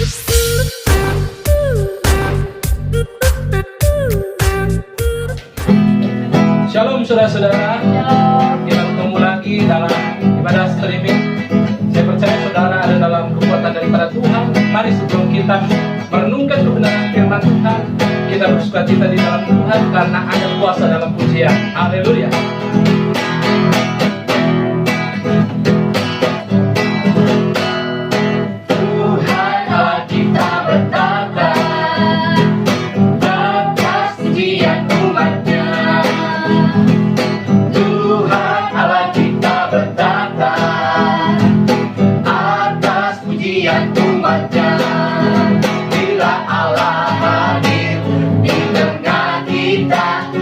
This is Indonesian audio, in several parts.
Shalom saudara-saudara, kita ketemu lagi dalam ibadah streaming. Saya percaya saudara ada dalam kekuatan daripada Tuhan. Mari sebelum kita merenungkan kebenaran firman Tuhan, kita bersukacita di dalam Tuhan karena ada kuasa dalam pujian. Haleluya.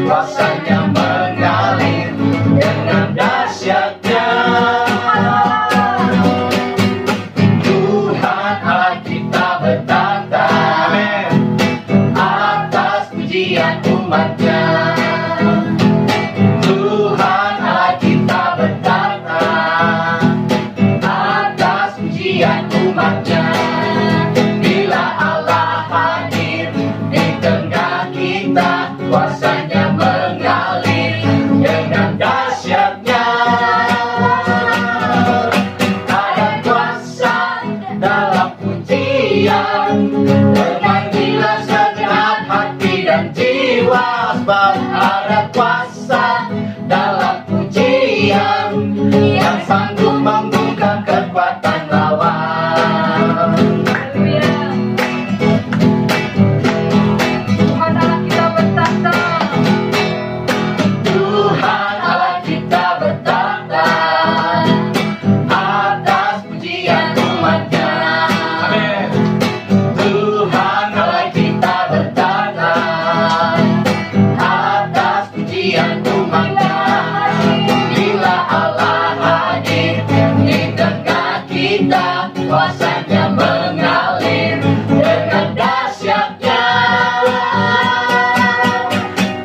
Kuasanya mengalir dengan dahsyatnya. Tuhan Allah kita bertata atas pujian umatnya. Tuhan Allah kita bertata atas pujian umatnya. Bila Allah hadir di tengah kita, kuasanya mengalir dengan dahsyatnya. Ada kuasa dalam pujian, termanggillah segenap hati dan jiwa. Sebab ada kuasa dalam pujian yang sanggup membungkam kekuatan lawan. Kuasanya mengalir dengan dahsyatnya.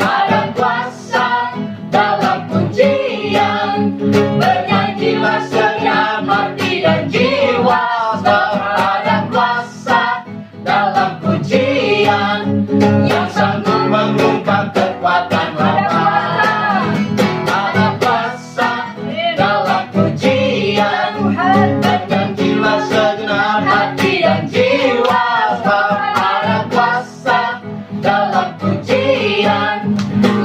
Ada kuasa dalam pujian, bernyanyilah segenap hati dan jiwa. Sebab ada kuasa dalam pujian yang sanggup mengungkap kekuatan lawan. Ada kuasa dalam pujian, bernyanyilah segenap hati dan jiwa. Sebab ada kuasa dalam pujian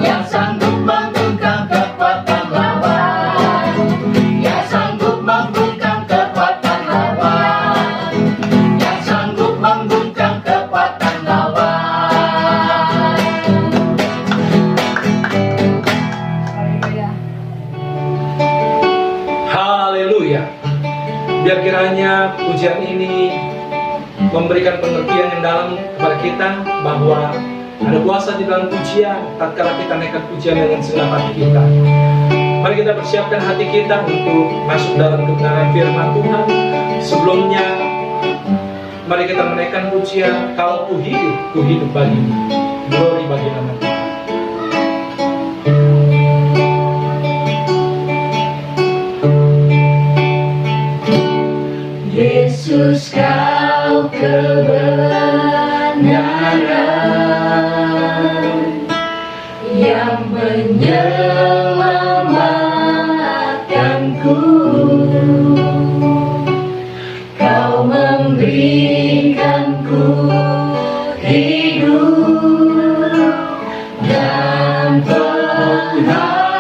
yang sanggup membungkam kekuatan lawan. Yang sanggup membungkam kekuatan lawan. Yang sanggup membungkam kekuatan lawan. Haleluya. Biar kiranya pujian ini memberikan pengertian yang dalam kepada kita bahwa ada kuasa di dalam pujian tatkala kita naikkan pujian dengan segenap hati kita. Mari kita persiapkan hati kita untuk masuk dalam kebenaran firman Tuhan. Sebelumnya, mari kita menaikkan pujian, kalau ku hidup bagimu. Glory bagi nama Tuhan. Yesus, kau kebenaran yang menyelamatkanku. Kau memberikanku hidup dan pengharapan.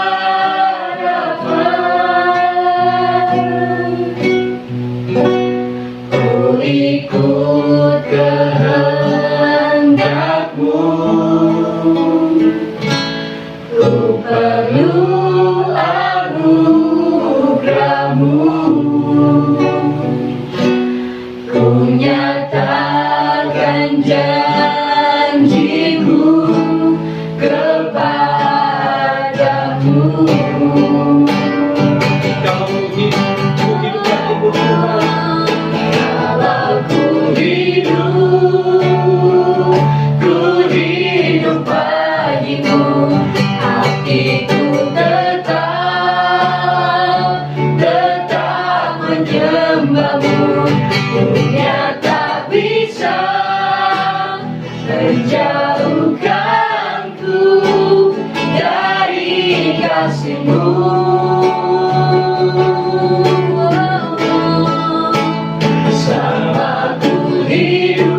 Ku ikut kehendak-Mu, ku perlu anugerah-Mu. Ku nyatakan janji-Mu kepadamu. Kalau ku hidup bagimu Tuhan. Kalau ku hidup bagimu, hatiku tetap menyembah-Mu. Dunia tak bisa menjauhkanku dari kasih-Mu. Selama ku hidup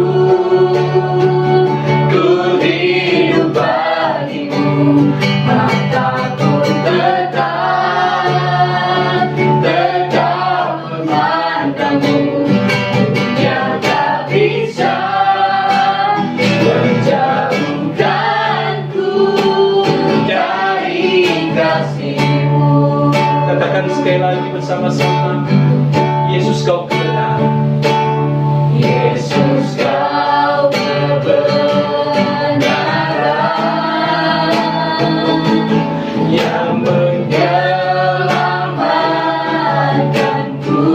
bagimu, mataku tetap memandangmu. Dunia tak bisa menjauhkanku dari kasih-Mu. Katakan sekali lagi bersama-sama, Yesus kau kebenaran. Yesus kau kebenaran yang menyelamatkanku.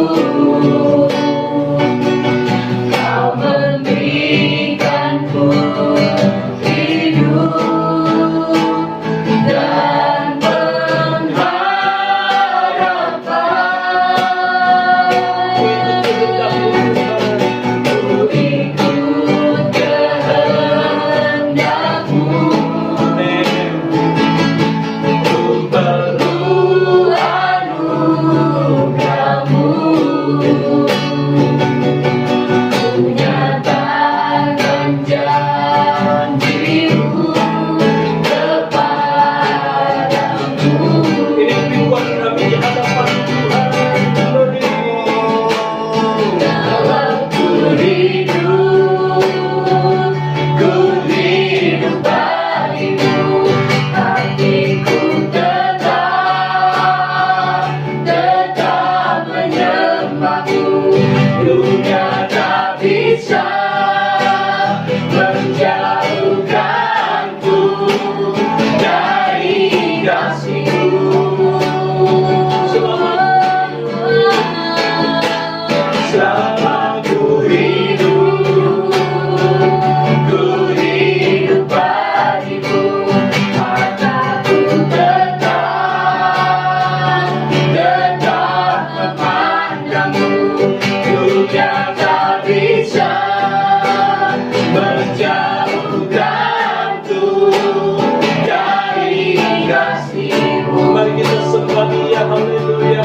Kau memberikanku hidup dan pengharapan. Ku ikut kehendak-Mu. Ku perlu anugerah-Mu. Ku nyatakan janji-Mu kepadamu. Ini pimpin kami di hadapan Tuhan. Dalam ku hidup bagimu, hatiku tetap menyembah-Mu. Dunia tak bisa menjauhkanku dari kasih-Mu. Selama ku hidup bagimu, mataku tetap memandangmu. Dunia tak bisa menjauhkanku dari kasih-Mu. Mari kita sembah Dia, haleluya.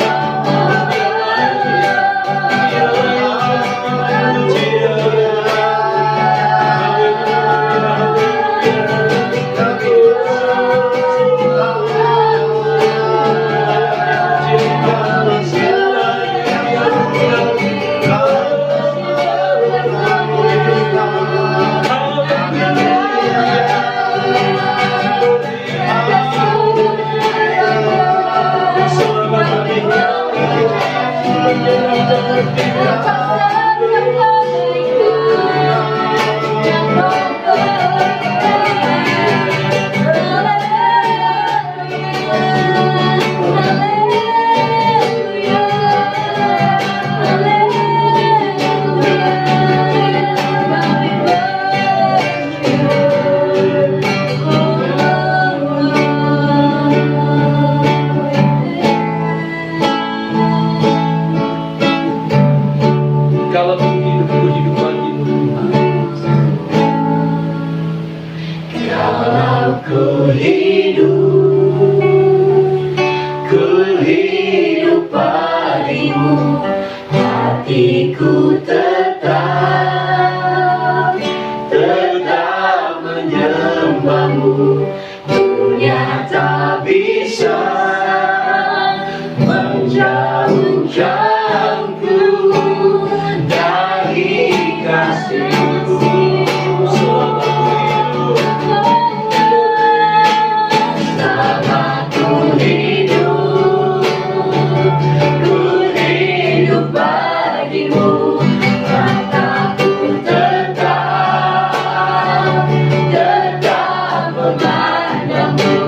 Kalau hidupku hidup bagimu Tuhan. Kalau ku hidup bagimu, hatiku tetap menyembah-Mu. Dunia tak bisa menjauhkanku dari kasih-Mu. Selama ku hidup bagimu, mataku tetap memandangmu.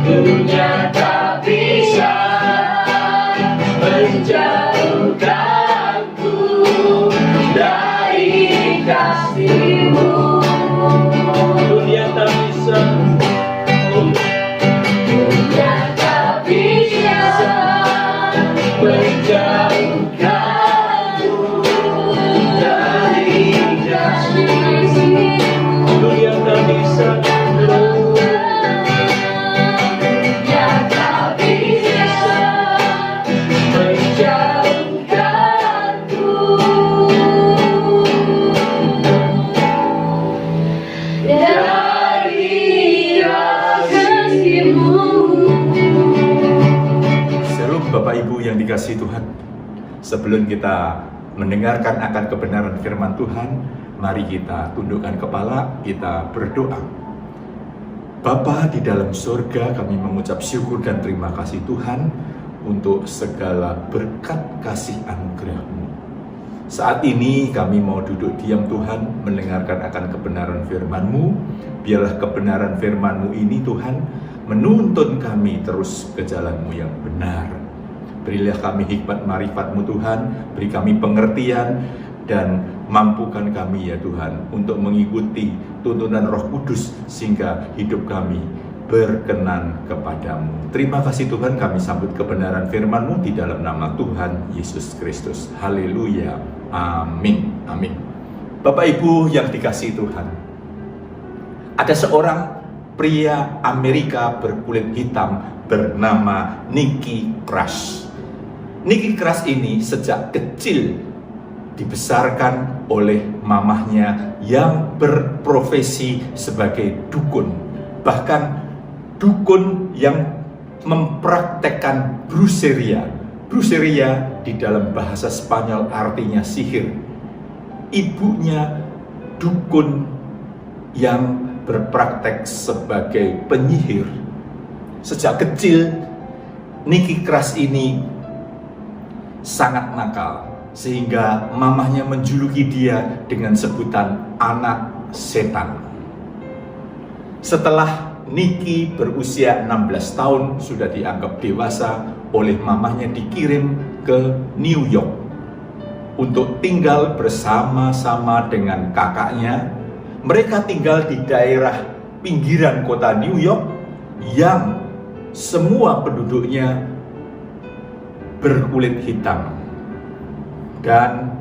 Dunia tak bisa menjauhkanku dari kasih-Mu. Dunia tak bisa. Dunia tak bisa menjauhkanku dari kasih-Mu. Dunia Sebelum kita mendengarkan akan kebenaran firman Tuhan, mari kita tundukkan kepala, kita berdoa. Bapa di dalam surga, kami mengucap syukur dan terima kasih Tuhan untuk segala berkat kasih anugerah-Mu. Saat ini kami mau duduk diam Tuhan, mendengarkan akan kebenaran firman-Mu. Biarlah kebenaran firman-Mu ini Tuhan menuntun kami terus ke jalan-Mu yang benar. Berilah kami hikmat marifat-Mu Tuhan, beri kami pengertian, dan mampukan kami ya Tuhan untuk mengikuti tuntunan Roh Kudus sehingga hidup kami berkenan kepadamu. Terima kasih Tuhan, kami sambut kebenaran firman-Mu di dalam nama Tuhan Yesus Kristus. Haleluya. Amin. Amin. Bapak Ibu yang dikasihi Tuhan, ada seorang pria Amerika berkulit hitam bernama Nicky Crash. Nicky Crash ini sejak kecil dibesarkan oleh mamahnya yang berprofesi sebagai dukun. Bahkan dukun yang mempraktekkan brujeria. Brujeria di dalam bahasa Spanyol artinya sihir. Ibunya dukun yang berpraktek sebagai penyihir. Sejak kecil Nicky Crash ini sangat nakal, sehingga mamahnya menjuluki dia dengan sebutan anak setan. Setelah Nicky berusia 16 tahun, sudah dianggap dewasa, oleh mamahnya dikirim ke New York untuk tinggal bersama-sama dengan kakaknya. Mereka tinggal di daerah pinggiran kota New York yang semua penduduknya berkulit hitam. Dan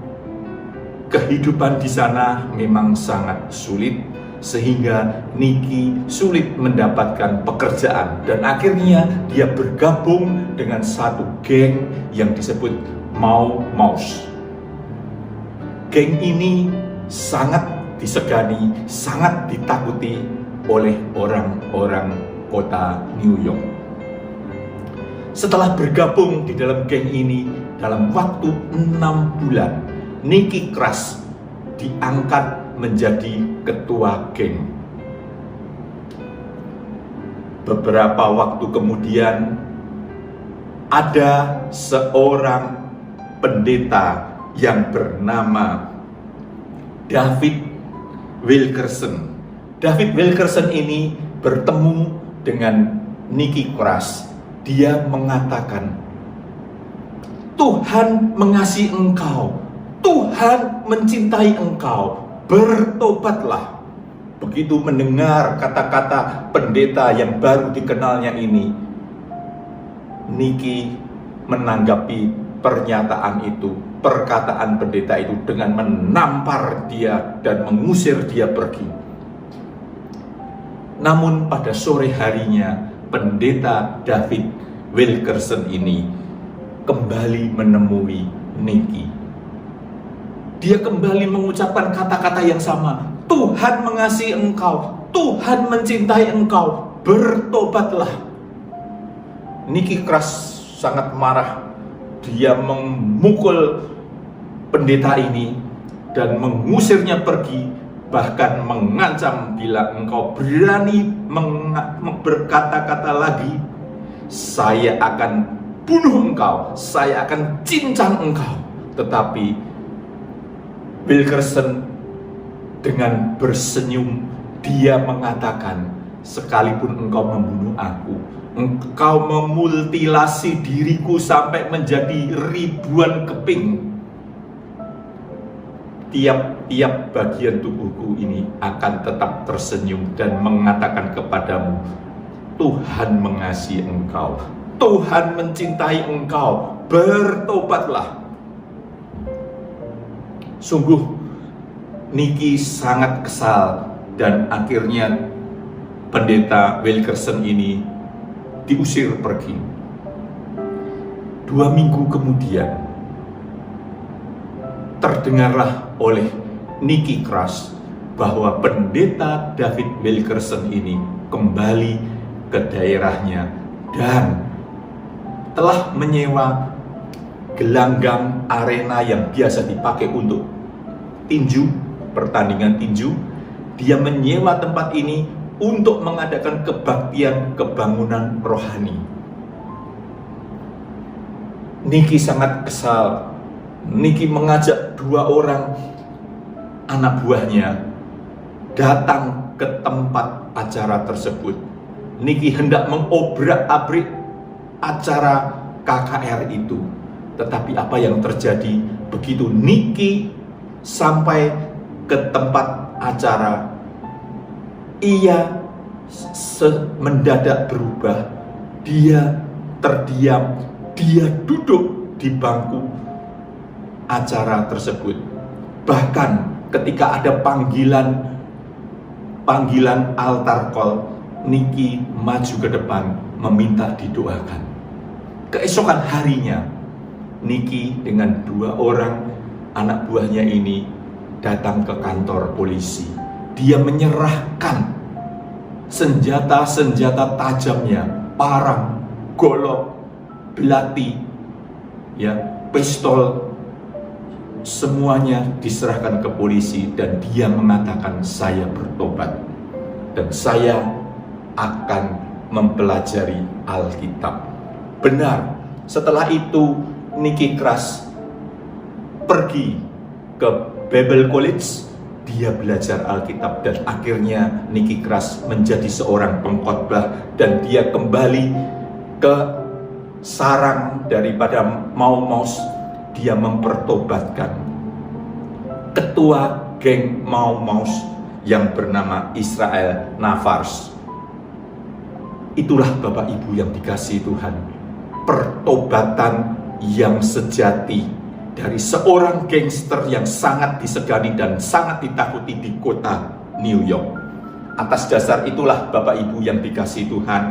kehidupan di sana memang sangat sulit, sehingga Nicky sulit mendapatkan pekerjaan, dan akhirnya dia bergabung dengan satu geng yang disebut Mau Mouse. Geng ini sangat disegani, sangat ditakuti oleh orang-orang kota New York. Setelah bergabung di dalam geng ini, dalam waktu 6 bulan, Nicky Crash diangkat menjadi ketua geng. Beberapa waktu kemudian, ada seorang pendeta yang bernama David Wilkerson. David Wilkerson ini bertemu dengan Nicky Crash. Dia mengatakan, Tuhan mengasihi engkau, Tuhan mencintai engkau, bertobatlah. Begitu mendengar kata-kata pendeta yang baru dikenalnya ini, Nicky menanggapi pernyataan itu, perkataan pendeta itu dengan menampar dia dan mengusir dia pergi. Namun pada sore harinya, pendeta David Wilkerson ini kembali menemui Nicky. Dia kembali mengucapkan kata-kata yang sama. Tuhan mengasihi engkau, Tuhan mencintai engkau, bertobatlah. Nicky Crash sangat marah. Dia memukul pendeta ini dan mengusirnya pergi, bahkan mengancam, bila engkau berani berkata-kata lagi, saya akan bunuh engkau, saya akan cincang engkau. Tetapi Wilkerson dengan bersenyum, dia mengatakan, sekalipun engkau membunuh aku, engkau memutilasi diriku sampai menjadi ribuan keping, tiap-tiap bagian tubuhku ini akan tetap tersenyum dan mengatakan kepadamu, Tuhan mengasihi engkau, Tuhan mencintai engkau, bertobatlah. Sungguh Nicky sangat kesal, dan akhirnya pendeta Wilkerson ini diusir pergi. 2 minggu kemudian, terdengarlah oleh Nicky Crash bahwa pendeta David Wilkerson ini kembali ke daerahnya dan telah menyewa gelanggang arena yang biasa dipakai untuk tinju, pertandingan tinju. Dia menyewa tempat ini untuk mengadakan kebaktian kebangunan rohani. Niki sangat kesal. Niki mengajak 2 orang anak buahnya datang ke tempat acara tersebut. Niki hendak mengobrak-abrik acara KKR itu. Tetapi apa yang terjadi begitu Niki sampai ke tempat acara, ia mendadak berubah. Dia terdiam, dia duduk di bangku acara tersebut. Bahkan ketika ada panggilan altar call, Niki maju ke depan meminta didoakan. Keesokan harinya, Niki dengan 2 orang anak buahnya ini datang ke kantor polisi. Dia menyerahkan senjata-senjata tajamnya, parang, golok, belati, ya, pistol, semuanya diserahkan ke polisi, dan dia mengatakan, saya bertobat dan saya akan mempelajari Alkitab. Benar, setelah itu Niki Kras pergi ke Bible College. Dia belajar Alkitab dan akhirnya Niki Kras menjadi seorang pengkhotbah, dan dia kembali ke sarang daripada Mau Maus. Dia mempertobatkan ketua geng Mau Maus yang bernama Israel Navars. Itulah Bapak Ibu yang dikasihi Tuhan, pertobatan yang sejati dari seorang gangster yang sangat disegani dan sangat ditakuti di kota New York. Atas dasar itulah Bapak Ibu yang dikasihi Tuhan,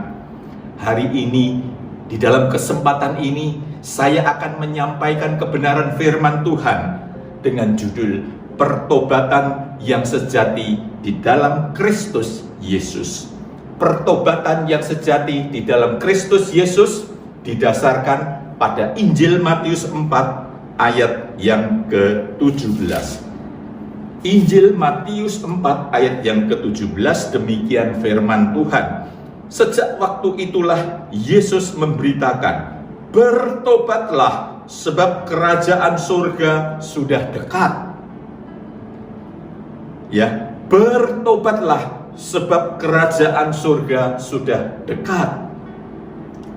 hari ini di dalam kesempatan ini saya akan menyampaikan kebenaran firman Tuhan dengan judul pertobatan yang sejati di dalam Kristus Yesus. Pertobatan yang sejati di dalam Kristus Yesus didasarkan pada Injil Matius 4 ayat yang ke-17. Injil Matius 4 ayat yang ke-17, demikian firman Tuhan. Sejak waktu itulah Yesus memberitakan, bertobatlah sebab kerajaan surga sudah dekat. Ya, bertobatlah sebab kerajaan surga sudah dekat.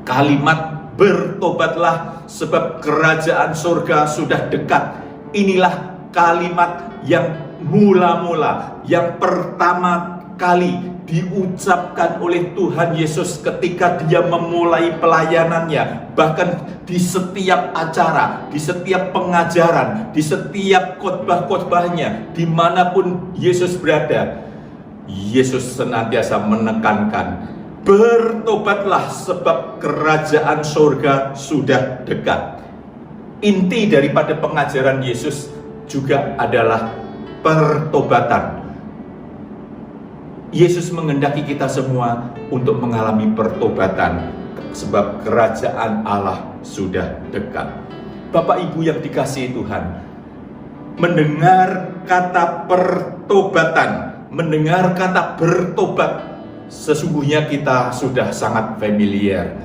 Kalimat bertobatlah sebab kerajaan surga sudah dekat, inilah kalimat yang mula-mula, yang pertama kali diucapkan oleh Tuhan Yesus ketika dia memulai pelayanannya. Bahkan di setiap acara, di setiap pengajaran, di setiap khotbah-khotbahnya, dimanapun Yesus berada, Yesus senantiasa menekankan, bertobatlah sebab kerajaan surga sudah dekat. Inti daripada pengajaran Yesus juga adalah pertobatan. Yesus menghendaki kita semua untuk mengalami pertobatan, sebab kerajaan Allah sudah dekat. Bapak Ibu yang dikasihi Tuhan, mendengar kata pertobatan, mendengar kata bertobat, sesungguhnya kita sudah sangat familiar.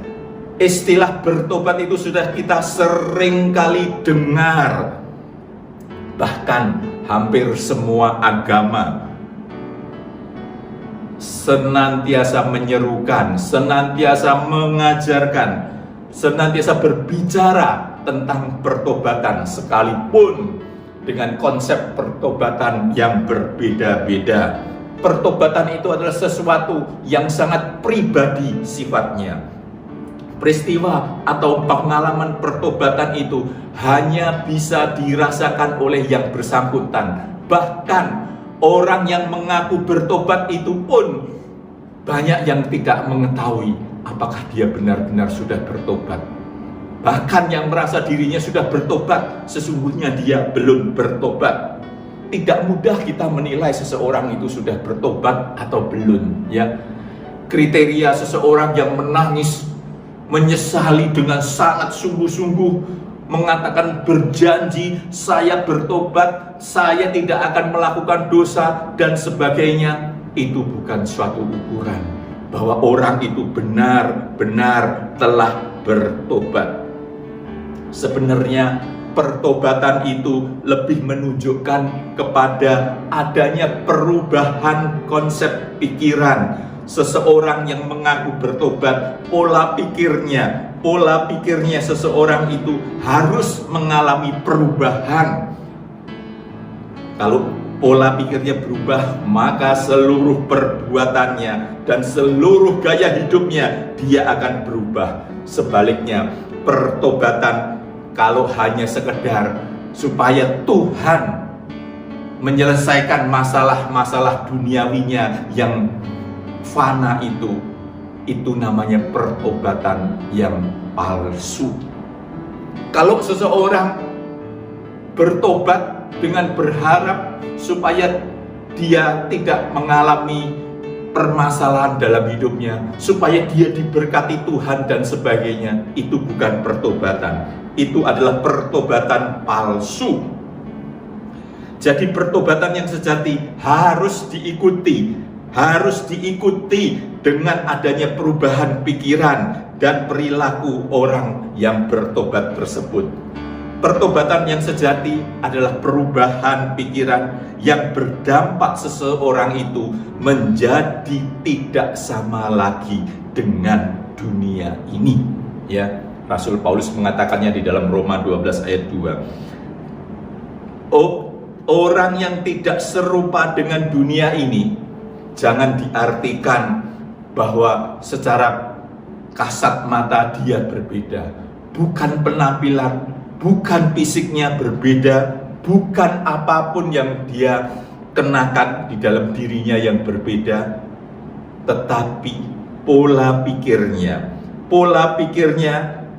Istilah bertobat itu sudah kita sering kali dengar. Bahkan hampir semua agama senantiasa menyerukan, senantiasa mengajarkan, senantiasa berbicara tentang pertobatan, sekalipun dengan konsep pertobatan yang berbeda-beda. Pertobatan itu adalah sesuatu yang sangat pribadi sifatnya. Peristiwa atau pengalaman pertobatan itu hanya bisa dirasakan oleh yang bersangkutan. Bahkan orang yang mengaku bertobat itu pun banyak yang tidak mengetahui apakah dia benar-benar sudah bertobat. Bahkan yang merasa dirinya sudah bertobat, sesungguhnya dia belum bertobat. Tidak mudah kita menilai seseorang itu sudah bertobat atau belum, ya. Kriteria seseorang yang menangis, menyesali dengan sangat sungguh-sungguh, mengatakan berjanji, saya bertobat, saya tidak akan melakukan dosa dan sebagainya, itu bukan suatu ukuran bahwa orang itu benar-benar telah bertobat. Sebenarnya pertobatan itu lebih menunjukkan kepada adanya perubahan konsep pikiran. Seseorang yang mengaku bertobat, pola pikirnya seseorang itu harus mengalami perubahan. Kalau pola pikirnya berubah, maka seluruh perbuatannya dan seluruh gaya hidupnya dia akan berubah. Sebaliknya, pertobatan kalau hanya sekedar supaya Tuhan menyelesaikan masalah-masalah duniawinya yang fana, itu namanya pertobatan yang palsu. Kalau seseorang bertobat dengan berharap supaya dia tidak mengalami permasalahan dalam hidupnya, supaya dia diberkati Tuhan dan sebagainya, itu bukan pertobatan. Itu adalah pertobatan palsu. Jadi pertobatan yang sejati harus diikuti dengan adanya perubahan pikiran dan perilaku orang yang bertobat tersebut. Pertobatan yang sejati adalah perubahan pikiran yang berdampak seseorang itu menjadi tidak sama lagi dengan dunia ini. Ya, Rasul Paulus mengatakannya di dalam Roma 12 ayat 2. Orang yang tidak serupa dengan dunia ini, jangan diartikan bahwa secara kasat mata dia berbeda. Bukan penampilan, bukan fisiknya berbeda, bukan apapun yang dia kenakan di dalam dirinya yang berbeda, tetapi pola pikirnya,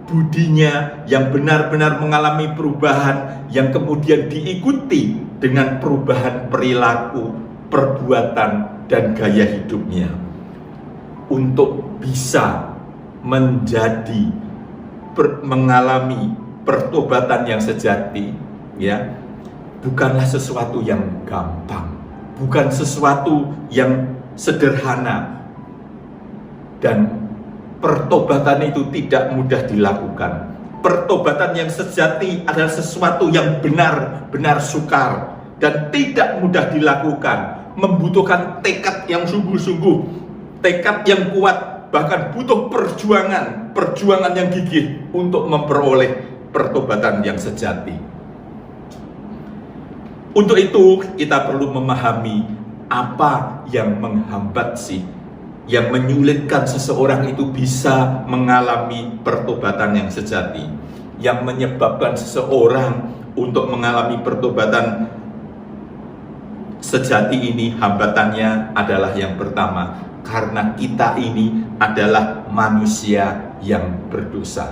budinya yang benar-benar mengalami perubahan yang kemudian diikuti dengan perubahan perilaku, perbuatan, dan gaya hidupnya. Untuk bisa mengalami pertobatan yang sejati, ya, bukanlah sesuatu yang gampang, bukan sesuatu yang sederhana, dan pertobatan itu tidak mudah dilakukan. Pertobatan yang sejati adalah sesuatu yang benar-benar sukar dan tidak mudah dilakukan, membutuhkan tekad yang sungguh-sungguh, tekad yang kuat, bahkan butuh perjuangan yang gigih untuk memperoleh pertobatan yang sejati. Untuk itu kita perlu memahami apa yang menghambat yang menyulitkan seseorang itu bisa mengalami pertobatan yang sejati. Yang menyebabkan seseorang untuk mengalami pertobatan sejati ini, hambatannya adalah yang pertama, karena kita ini adalah manusia yang berdosa.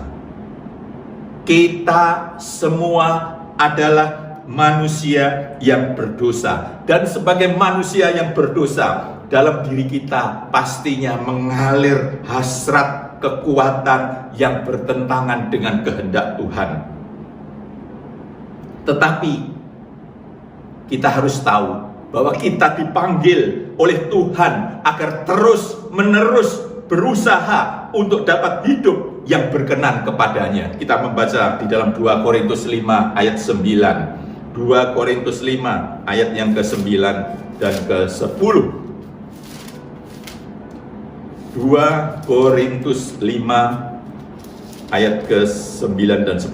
Kita semua adalah manusia yang berdosa, dan sebagai manusia yang berdosa, dalam diri kita pastinya mengalir hasrat kekuatan yang bertentangan dengan kehendak Tuhan. Tetapi kita harus tahu bahwa kita dipanggil oleh Tuhan agar terus-menerus berusaha untuk dapat hidup yang berkenan kepadanya. Kita membaca di dalam 2 Korintus 5 ayat 9. 2 Korintus 5 ayat yang ke-9 dan ke-10. 2 Korintus 5 ayat ke-9 dan 10.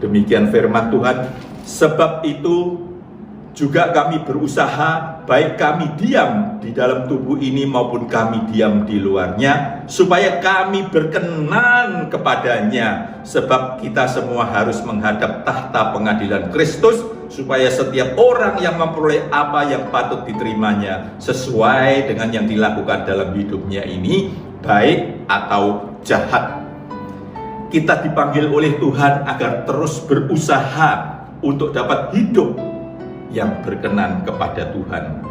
Demikian firman Tuhan, sebab itu juga kami berusaha, baik kami diam di dalam tubuh ini maupun kami diam di luarnya, supaya kami berkenan kepadanya. Sebab kita semua harus menghadap tahta pengadilan Kristus, supaya setiap orang yang memperoleh apa yang patut diterimanya sesuai dengan yang dilakukan dalam hidupnya ini, baik atau jahat. Kita dipanggil oleh Tuhan agar terus berusaha untuk dapat hidup yang berkenan kepada Tuhan.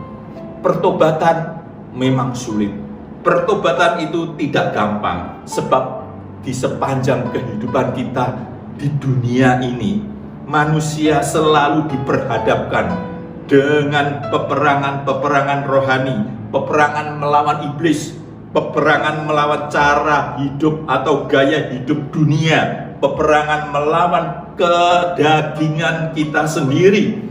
Pertobatan memang sulit. Pertobatan itu tidak gampang, sebab di sepanjang kehidupan kita di dunia ini manusia selalu diperhadapkan dengan peperangan-peperangan rohani, peperangan melawan iblis, peperangan melawan cara hidup atau gaya hidup dunia, peperangan melawan kedagingan kita sendiri.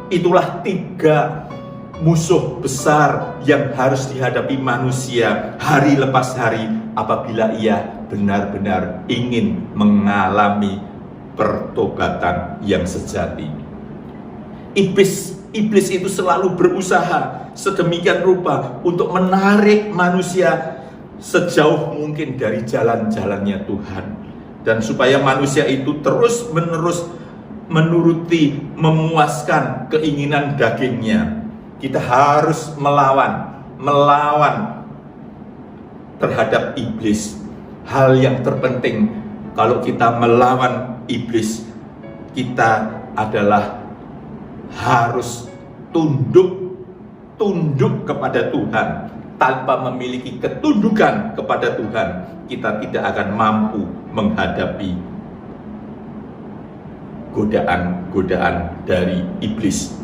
Itulah 3 musuh besar yang harus dihadapi manusia hari lepas hari apabila ia benar-benar ingin mengalami pertobatan yang sejati. Iblis itu selalu berusaha sedemikian rupa untuk menarik manusia sejauh mungkin dari jalan-jalannya Tuhan, dan supaya manusia itu terus-menerus menuruti, memuaskan keinginan dagingnya. Kita harus melawan terhadap iblis. Hal yang terpenting kalau kita melawan iblis, kita adalah harus tunduk kepada Tuhan. Tanpa memiliki ketundukan kepada Tuhan, kita tidak akan mampu menghadapi godaan-godaan dari iblis.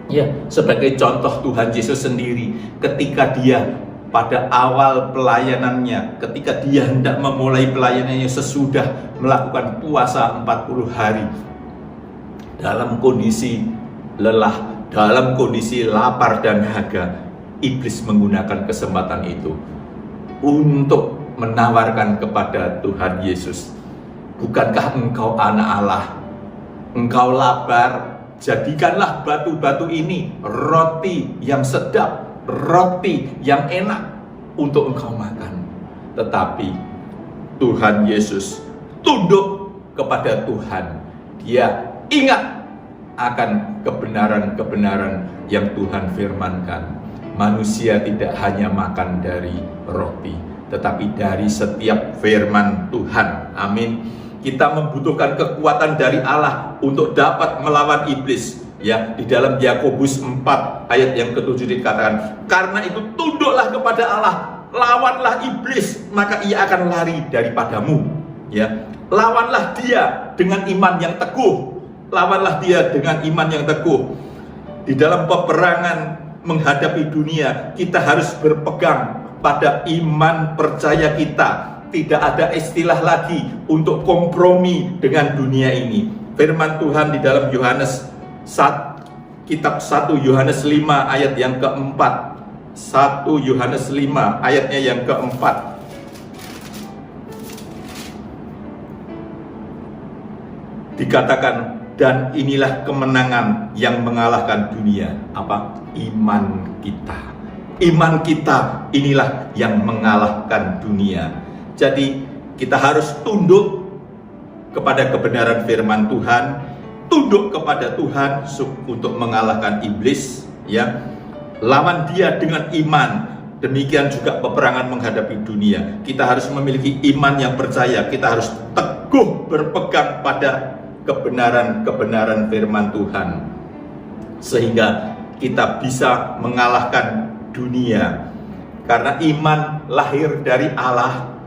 Ya, sebagai contoh Tuhan Yesus sendiri, ketika dia pada awal pelayanannya, ketika dia hendak memulai pelayanannya sesudah melakukan puasa 40 hari, dalam kondisi lelah, dalam kondisi lapar dan dahaga, iblis menggunakan kesempatan itu untuk menawarkan kepada Tuhan Yesus, "Bukankah engkau anak Allah? Engkau lapar? Jadikanlah batu-batu ini roti yang sedap, roti yang enak untuk engkau makan." Tetapi Tuhan Yesus tunduk kepada Tuhan. Dia ingat akan kebenaran-kebenaran yang Tuhan firmankan. Manusia tidak hanya makan dari roti, tetapi dari setiap firman Tuhan. Amin. Kita membutuhkan kekuatan dari Allah untuk dapat melawan iblis. Ya, di dalam Yakobus 4 ayat yang ke-7 dikatakan, "Karena itu tunduklah kepada Allah, lawanlah iblis, maka ia akan lari daripadamu." Ya, lawanlah dia dengan iman yang teguh. Lawanlah dia dengan iman yang teguh. Di dalam peperangan menghadapi dunia, kita harus berpegang pada iman percaya kita. Tidak ada istilah lagi untuk kompromi dengan dunia ini. Firman Tuhan di dalam kitab 1 Yohanes 5 ayat yang keempat. 1 Yohanes 5 ayatnya yang keempat. Dikatakan, "Dan inilah kemenangan yang mengalahkan dunia." Apa? Iman kita. Iman kita inilah yang mengalahkan dunia. Jadi kita harus tunduk kepada kebenaran firman Tuhan, tunduk kepada Tuhan untuk mengalahkan iblis, ya. Lawan dia dengan iman. Demikian juga peperangan menghadapi dunia. Kita harus memiliki iman yang percaya. Kita harus teguh berpegang pada kebenaran-kebenaran firman Tuhan, sehingga kita bisa mengalahkan dunia. Karena iman lahir dari Allah.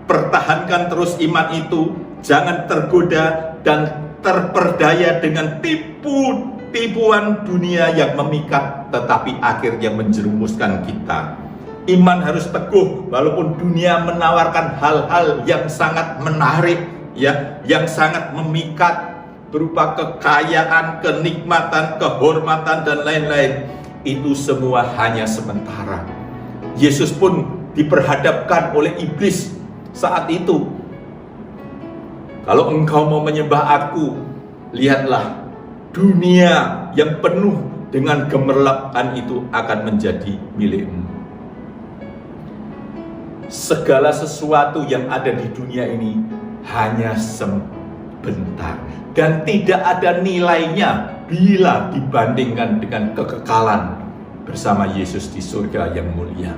Pertahankan terus iman itu, jangan tergoda dan terperdaya dengan tipuan dunia yang memikat, tetapi akhirnya menjerumuskan kita. Iman harus teguh, walaupun dunia menawarkan hal-hal yang sangat menarik, ya, yang sangat memikat, berupa kekayaan, kenikmatan, kehormatan, dan lain-lain. Itu semua hanya sementara. Yesus pun diperhadapkan oleh iblis saat itu. "Kalau engkau mau menyembah aku, lihatlah, dunia yang penuh dengan gemerlapan itu akan menjadi milikmu." Segala sesuatu yang ada di dunia ini hanya sebentar dan tidak ada nilainya bila dibandingkan dengan kekekalan bersama Yesus di surga yang mulia.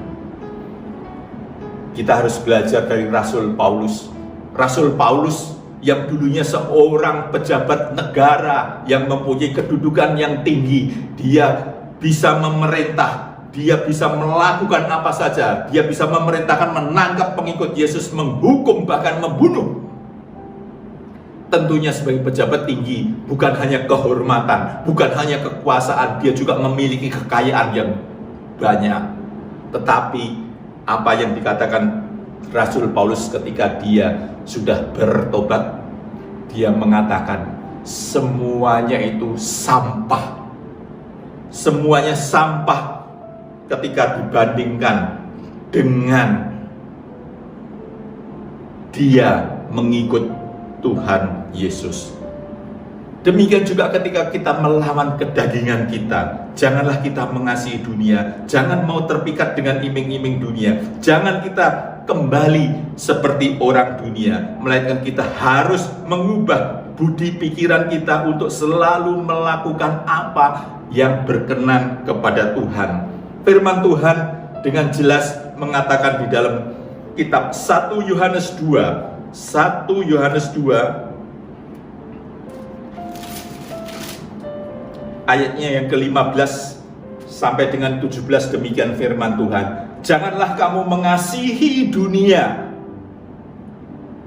Kita harus belajar dari Rasul Paulus. Rasul Paulus yang dulunya seorang pejabat negara yang mempunyai kedudukan yang tinggi. Dia bisa memerintah, dia bisa melakukan apa saja. Dia bisa memerintahkan, menangkap pengikut Yesus, menghukum, bahkan membunuh. tentunya sebagai pejabat tinggi bukan hanya kehormatan, bukan hanya kekuasaan, dia juga memiliki kekayaan yang banyak. Tetapi apa yang dikatakan Rasul Paulus ketika dia sudah bertobat, dia mengatakan semuanya itu sampah. Semuanya sampah ketika dibandingkan dengan dia mengikut Tuhan Yesus. Demikian juga ketika kita melawan kedagingan kita, janganlah kita mengasihi dunia, jangan mau terpikat dengan iming-iming dunia, jangan kita kembali seperti orang dunia, melainkan kita harus mengubah budi pikiran kita untuk selalu melakukan apa yang berkenan kepada Tuhan. Firman Tuhan dengan jelas mengatakan di dalam kitab 1 Yohanes 2 ayatnya yang ke-15 sampai dengan 17, demikian firman Tuhan. Janganlah kamu mengasihi dunia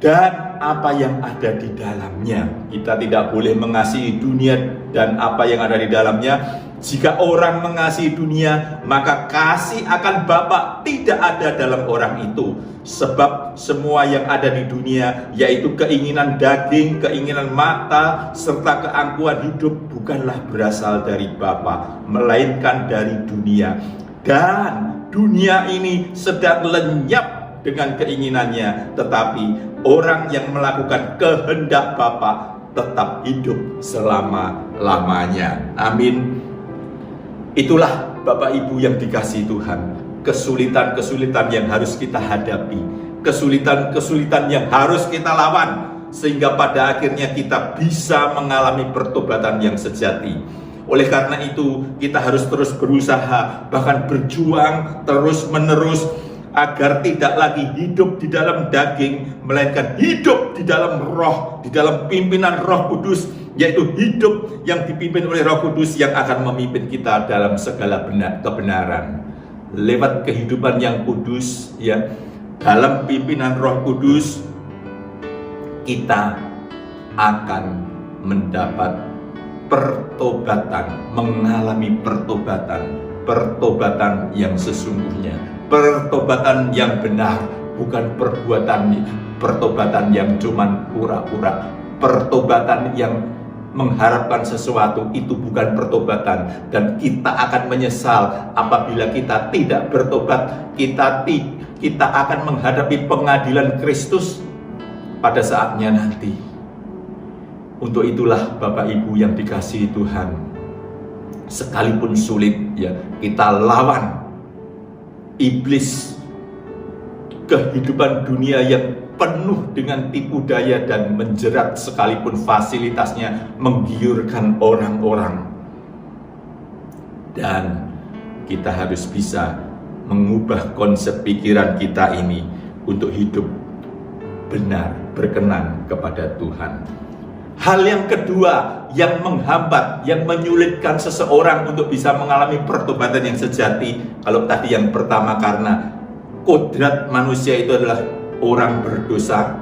dan apa yang ada di dalamnya. Kita tidak boleh mengasihi dunia dan apa yang ada di dalamnya. Jika orang mengasihi dunia, maka kasih akan Bapa tidak ada dalam orang itu. Sebab semua yang ada di dunia, yaitu keinginan daging, keinginan mata, serta keangkuhan hidup, bukanlah berasal dari Bapa, melainkan dari dunia. Dan dunia ini sedang lenyap dengan keinginannya, tetapi orang yang melakukan kehendak Bapa tetap hidup selama-lamanya. Amin. Itulah Bapak Ibu yang dikasihi Tuhan, kesulitan-kesulitan yang harus kita hadapi, kesulitan-kesulitan yang harus kita lawan, sehingga pada akhirnya kita bisa mengalami pertobatan yang sejati. Oleh karena itu, kita harus terus berusaha, bahkan berjuang terus-menerus, agar tidak lagi hidup di dalam daging, melainkan hidup di dalam roh, di dalam pimpinan Roh Kudus, yaitu hidup yang dipimpin oleh Roh Kudus yang akan memimpin kita dalam segala kebenaran. Lewat kehidupan yang kudus, ya, dalam pimpinan Roh Kudus, kita akan mendapat pertobatan, mengalami pertobatan yang sesungguhnya, pertobatan yang benar, bukan pertobatan yang cuman pura-pura, pertobatan yang mengharapkan sesuatu. Itu bukan pertobatan, dan kita akan menyesal apabila kita tidak bertobat. Kita akan menghadapi pengadilan Kristus pada saatnya nanti. Untuk itulah Bapak Ibu yang dikasihi Tuhan, sekalipun sulit, ya, kita lawan iblis, kehidupan dunia yang penuh dengan tipu daya dan menjerat, sekalipun fasilitasnya menggiurkan orang-orang. Dan kita harus bisa mengubah konsep pikiran kita ini untuk hidup benar, berkenan kepada Tuhan. Hal yang kedua yang menghambat, yang menyulitkan seseorang untuk bisa mengalami pertobatan yang sejati, kalau tadi yang pertama karena kodrat manusia itu adalah orang berdosa,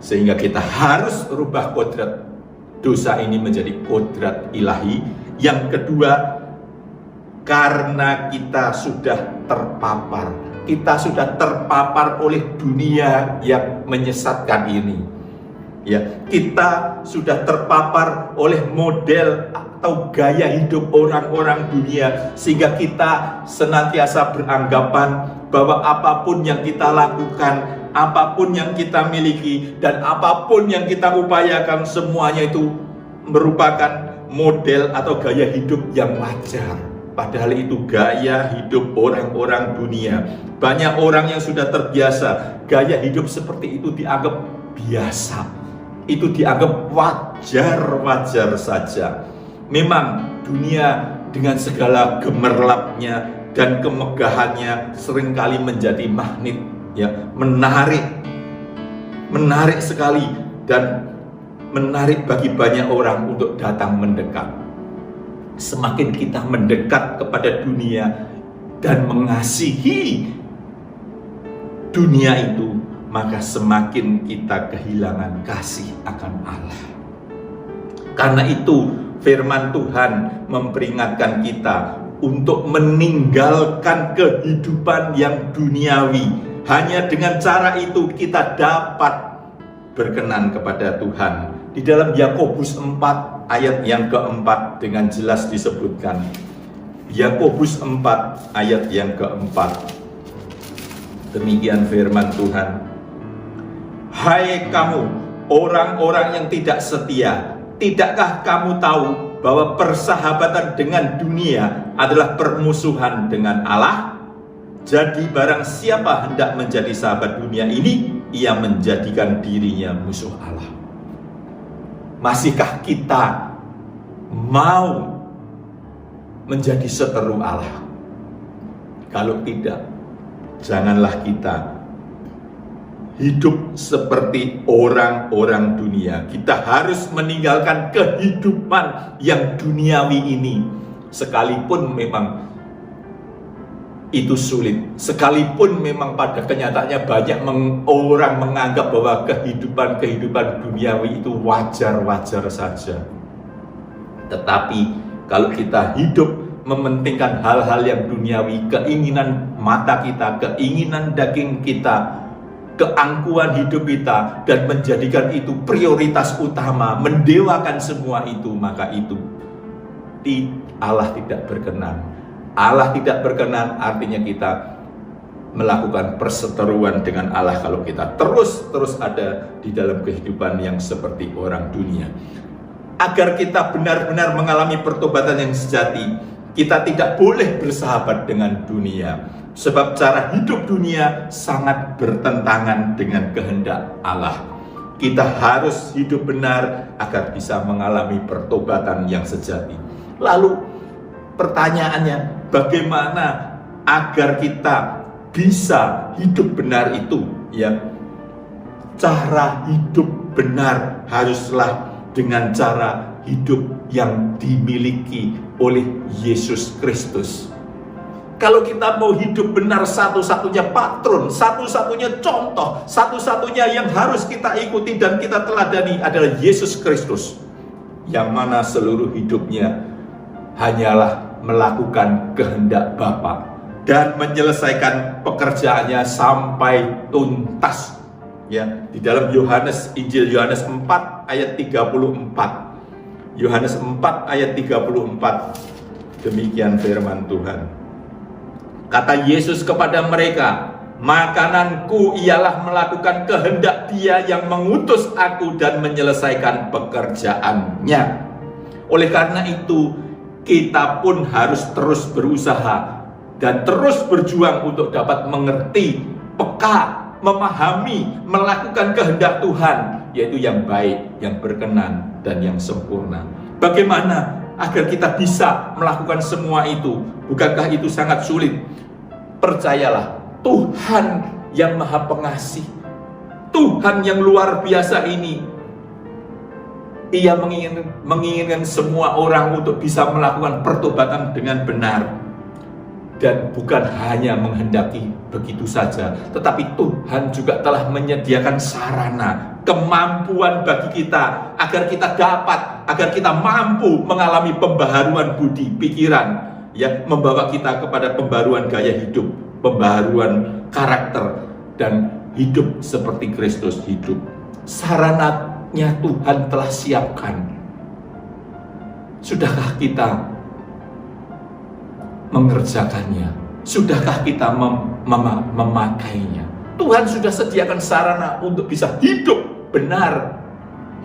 sehingga kita harus rubah kodrat dosa ini menjadi kodrat ilahi. Yang kedua, karena kita sudah terpapar oleh dunia yang menyesatkan ini. Ya, kita sudah terpapar oleh model atau gaya hidup orang-orang dunia, sehingga kita senantiasa beranggapan bahwa apapun yang kita lakukan, apapun yang kita miliki, dan apapun yang kita upayakan, semuanya itu merupakan model atau gaya hidup yang wajar. Padahal itu gaya hidup orang-orang dunia. Banyak orang yang sudah terbiasa, gaya hidup seperti itu dianggap biasa. Itu dianggap wajar-wajar saja. Memang dunia dengan segala gemerlapnya dan kemegahannya seringkali menjadi magnet, ya, menarik sekali, dan menarik bagi banyak orang untuk datang mendekat. Semakin kita mendekat kepada dunia dan mengasihi dunia itu, maka semakin kita kehilangan kasih akan Allah. Karena itu firman Tuhan memperingatkan kita untuk meninggalkan kehidupan yang duniawi. Hanya dengan cara itu kita dapat berkenan kepada Tuhan. Di dalam Yakobus 4 ayat yang keempat dengan jelas disebutkan. Yakobus 4 ayat yang keempat. Demikian firman Tuhan. Hai kamu, orang-orang yang tidak setia, tidakkah kamu tahu bahwa persahabatan dengan dunia adalah permusuhan dengan Allah? Jadi barang siapa hendak menjadi sahabat dunia ini, ia menjadikan dirinya musuh Allah. Masihkah kita mau menjadi seteru Allah? Kalau tidak, janganlah kita hidup seperti orang-orang dunia. Kita harus meninggalkan kehidupan yang duniawi ini. Sekalipun memang itu sulit, sekalipun memang pada kenyataannya banyak orang menganggap bahwa kehidupan duniawi itu wajar-wajar saja. Tetapi kalau kita hidup mementingkan hal-hal yang duniawi, keinginan mata kita, keinginan daging kita, keangkuhan hidup kita, dan menjadikan itu prioritas utama, mendewakan semua itu, maka itu Allah tidak berkenan. Allah tidak berkenan artinya kita melakukan perseteruan dengan Allah kalau kita terus ada di dalam kehidupan yang seperti orang dunia. Agar kita benar-benar mengalami pertobatan yang sejati, kita tidak boleh bersahabat dengan dunia. Sebab cara hidup dunia sangat bertentangan dengan kehendak Allah. Kita harus hidup benar agar bisa mengalami pertobatan yang sejati. Lalu pertanyaannya, bagaimana agar kita bisa hidup benar itu? Ya, cara hidup benar haruslah dengan cara hidup yang dimiliki oleh Yesus Kristus. Kalau kita mau hidup benar, satu-satunya patron, satu-satunya contoh, satu-satunya yang harus kita ikuti dan kita teladani adalah Yesus Kristus, yang mana seluruh hidupnya hanyalah melakukan kehendak Bapa dan menyelesaikan pekerjaannya sampai tuntas. Ya, di dalam Injil Yohanes 4 ayat 34. Yohanes 4 ayat 34. Demikian firman Tuhan. Kata Yesus kepada mereka, makananku ialah melakukan kehendak Dia yang mengutus aku dan menyelesaikan pekerjaannya. Oleh karena itu, kita pun harus terus berusaha dan terus berjuang untuk dapat mengerti, peka, memahami, melakukan kehendak Tuhan, yaitu yang baik, yang berkenan, dan yang sempurna. Bagaimana agar kita bisa melakukan semua itu? Bukankah itu sangat sulit? Percayalah, Tuhan yang Maha Pengasih, Tuhan yang luar biasa ini, Ia menginginkan semua orang untuk bisa melakukan pertobatan dengan benar. Dan bukan hanya menghendaki begitu saja, tetapi Tuhan juga telah menyediakan sarana, kemampuan bagi kita agar kita mampu mengalami pembaharuan budi, pikiran, ya, membawa kita kepada pembaharuan gaya hidup, pembaharuan karakter, dan hidup seperti Kristus hidup. Sarananya Tuhan telah siapkan. Sudahkah kita mengerjakannya? Sudahkah kita memakainya? Tuhan sudah sediakan sarana untuk bisa hidup benar,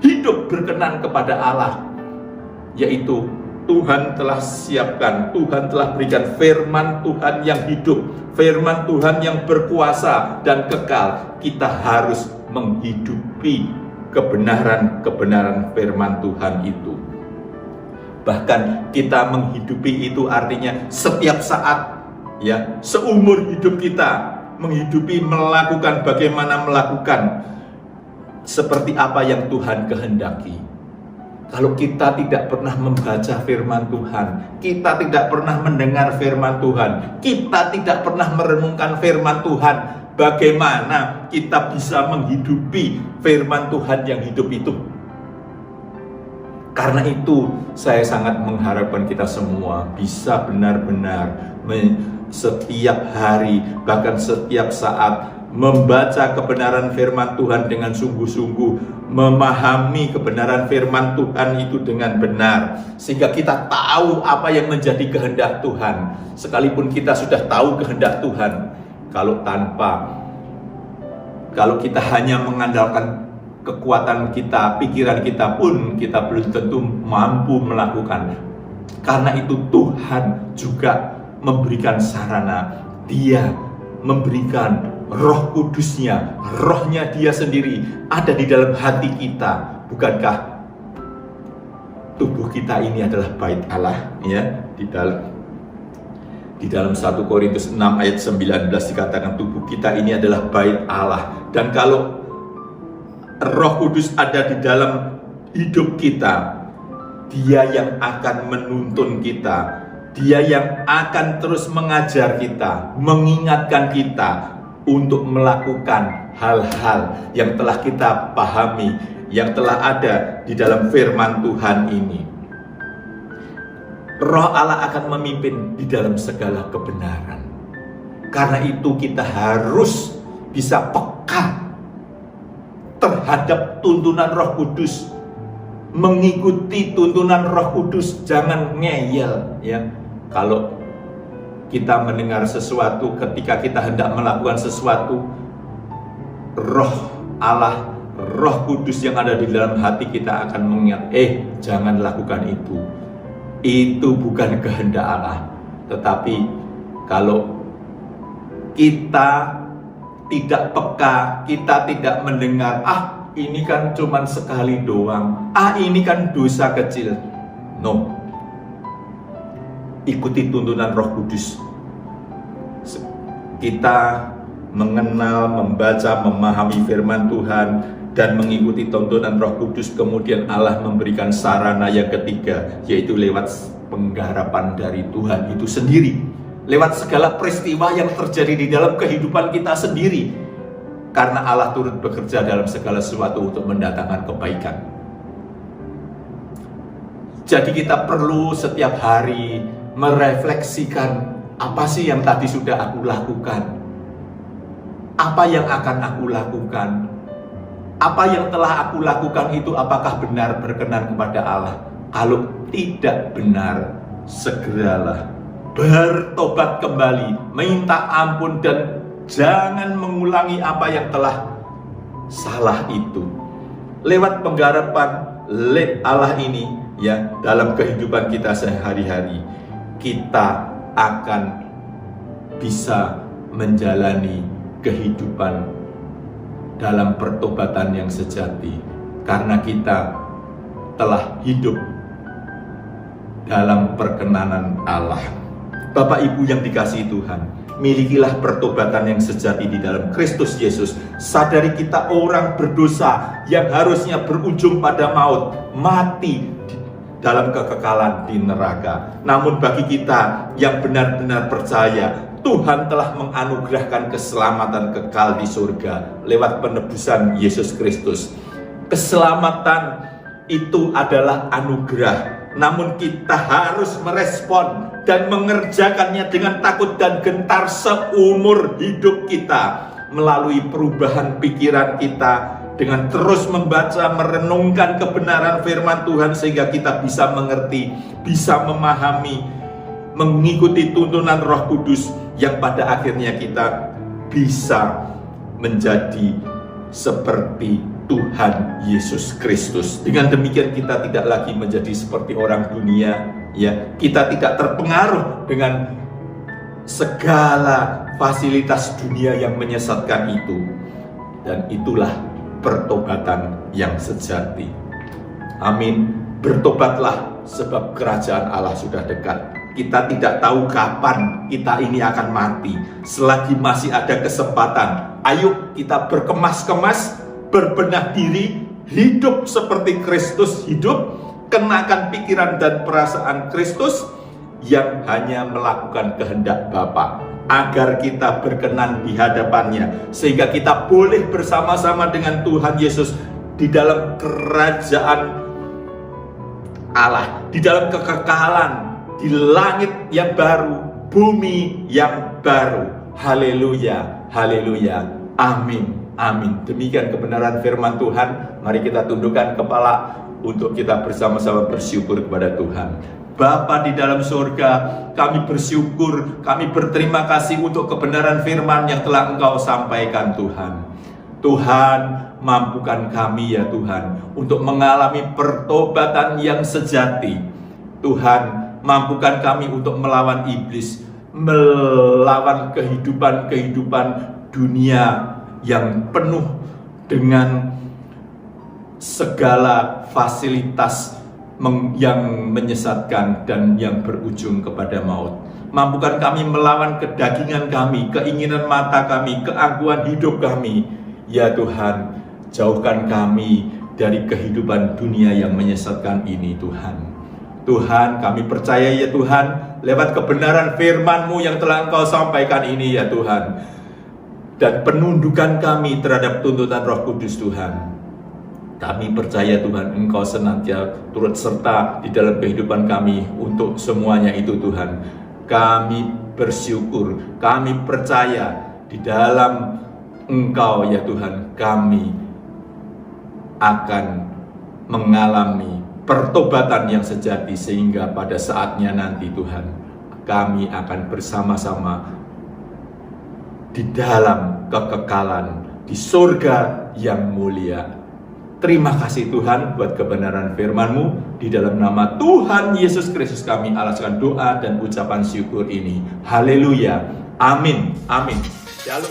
hidup berkenan kepada Allah, yaitu Tuhan telah siapkan, Tuhan telah berikan firman Tuhan yang hidup, firman Tuhan yang berkuasa dan kekal. Kita harus menghidupi kebenaran-kebenaran firman Tuhan itu. Bahkan kita menghidupi itu artinya setiap saat, ya, seumur hidup kita menghidupi, melakukan, bagaimana melakukan seperti apa yang Tuhan kehendaki. Kalau kita tidak pernah membaca firman Tuhan, kita tidak pernah mendengar firman Tuhan, kita tidak pernah merenungkan firman Tuhan, bagaimana kita bisa menghidupi firman Tuhan yang hidup itu. Karena itu saya sangat mengharapkan kita semua bisa benar-benar setiap hari, bahkan setiap saat membaca kebenaran firman Tuhan dengan sungguh-sungguh, memahami kebenaran firman Tuhan itu dengan benar, sehingga kita tahu apa yang menjadi kehendak Tuhan. Sekalipun kita sudah tahu kehendak Tuhan, kalau kita hanya mengandalkan kekuatan kita, pikiran kita pun kita belum tentu mampu melakukan. Karena itu Tuhan juga memberikan sarana, Dia memberikan Roh Kudusnya, Rohnya Dia sendiri ada di dalam hati kita. Bukankah tubuh kita ini adalah bait Allah, ya? Di dalam 1 Korintus 6 ayat 19 dikatakan tubuh kita ini adalah bait Allah. Dan kalau Roh Kudus ada di dalam hidup kita, Dia yang akan menuntun kita, Dia yang akan terus mengajar kita, mengingatkan kita untuk melakukan hal-hal yang telah kita pahami, yang telah ada di dalam firman Tuhan ini. Roh Allah akan memimpin di dalam segala kebenaran. Karena itu kita harus bisa peka terhadap tuntunan Roh Kudus, mengikuti tuntunan Roh Kudus, jangan ngeyel, ya. Kalau kita mendengar sesuatu, ketika kita hendak melakukan sesuatu, Roh Allah, Roh Kudus yang ada di dalam hati kita akan mengingat, jangan lakukan itu. Itu bukan kehendak Allah. Tetapi kalau kita tidak peka, kita tidak mendengar, ini kan cuman sekali doang, ini kan dosa kecil. No. Ikuti tuntunan Roh Kudus. Kita mengenal, membaca, memahami firman Tuhan dan mengikuti tuntunan Roh Kudus, kemudian Allah memberikan sarana yang ketiga, yaitu lewat penggarapan dari Tuhan itu sendiri, lewat segala peristiwa yang terjadi di dalam kehidupan kita sendiri, karena Allah turut bekerja dalam segala sesuatu untuk mendatangkan kebaikan. Jadi kita perlu setiap hari merefleksikan, apa sih yang tadi sudah aku lakukan, apa yang akan aku lakukan, apa yang telah aku lakukan itu apakah benar berkenan kepada Allah. Kalau tidak benar, segeralah bertobat kembali, minta ampun, dan jangan mengulangi apa yang telah salah itu. Lewat penggarapan Allah ini, ya, dalam kehidupan kita sehari-hari, kita akan bisa menjalani kehidupan dalam pertobatan yang sejati, karena kita telah hidup dalam perkenanan Allah. Bapak Ibu yang dikasihi Tuhan, milikilah pertobatan yang sejati di dalam Kristus Yesus. Sadari kita orang berdosa yang harusnya berujung pada maut, mati dalam kekekalan di neraka. Namun bagi kita yang benar-benar percaya, Tuhan telah menganugerahkan keselamatan kekal di surga lewat penebusan Yesus Kristus. Keselamatan itu adalah anugerah, namun kita harus merespon dan mengerjakannya dengan takut dan gentar seumur hidup kita, melalui perubahan pikiran kita, dengan terus membaca, merenungkan kebenaran firman Tuhan, sehingga kita bisa mengerti, bisa memahami, mengikuti tuntunan Roh Kudus, yang pada akhirnya kita bisa menjadi seperti Tuhan Yesus Kristus. Dengan demikian kita tidak lagi menjadi seperti orang dunia, ya. Kita tidak terpengaruh dengan segala fasilitas dunia yang menyesatkan itu. Dan itulah pertobatan yang sejati. Amin. Bertobatlah, sebab kerajaan Allah sudah dekat. Kita tidak tahu kapan kita ini akan mati. Selagi masih ada kesempatan, ayo kita berkemas-kemas, berbenah diri, hidup seperti Kristus hidup, kenakan pikiran dan perasaan Kristus yang hanya melakukan kehendak Bapa. agar kita berkenan di hadapannya, sehingga kita boleh bersama-sama dengan Tuhan Yesus di dalam kerajaan Allah, di dalam kekekalan, di langit yang baru, bumi yang baru. Haleluya, haleluya, amin, amin. Demikian kebenaran firman Tuhan. Mari kita tundukkan kepala untuk kita bersama-sama bersyukur kepada Tuhan. Bapa di dalam surga, kami bersyukur, kami berterima kasih untuk kebenaran firman yang telah Engkau sampaikan Tuhan. Tuhan, mampukan kami ya Tuhan untuk mengalami pertobatan yang sejati. Tuhan, mampukan kami untuk melawan iblis, melawan kehidupan dunia yang penuh dengan segala fasilitas yang menyesatkan dan yang berujung kepada maut. Mampukan kami melawan kedagingan kami, keinginan mata kami, keangkuhan hidup kami. Ya Tuhan, jauhkan kami dari kehidupan dunia yang menyesatkan ini Tuhan. Tuhan, kami percaya ya Tuhan, lewat kebenaran firman-Mu yang telah Engkau sampaikan ini ya Tuhan, dan penundukan kami terhadap tuntutan Roh Kudus Tuhan. Kami percaya Tuhan, Engkau senantiasa turut serta di dalam kehidupan kami untuk semuanya itu Tuhan. Kami bersyukur, kami percaya di dalam Engkau ya Tuhan, kami akan mengalami pertobatan yang sejati, sehingga pada saatnya nanti Tuhan, kami akan bersama-sama di dalam kekekalan di surga yang mulia. Terima kasih Tuhan buat kebenaran firman-Mu. Di dalam nama Tuhan Yesus Kristus kami alaskan doa dan ucapan syukur ini. Haleluya. Amin. Amin. Shalom.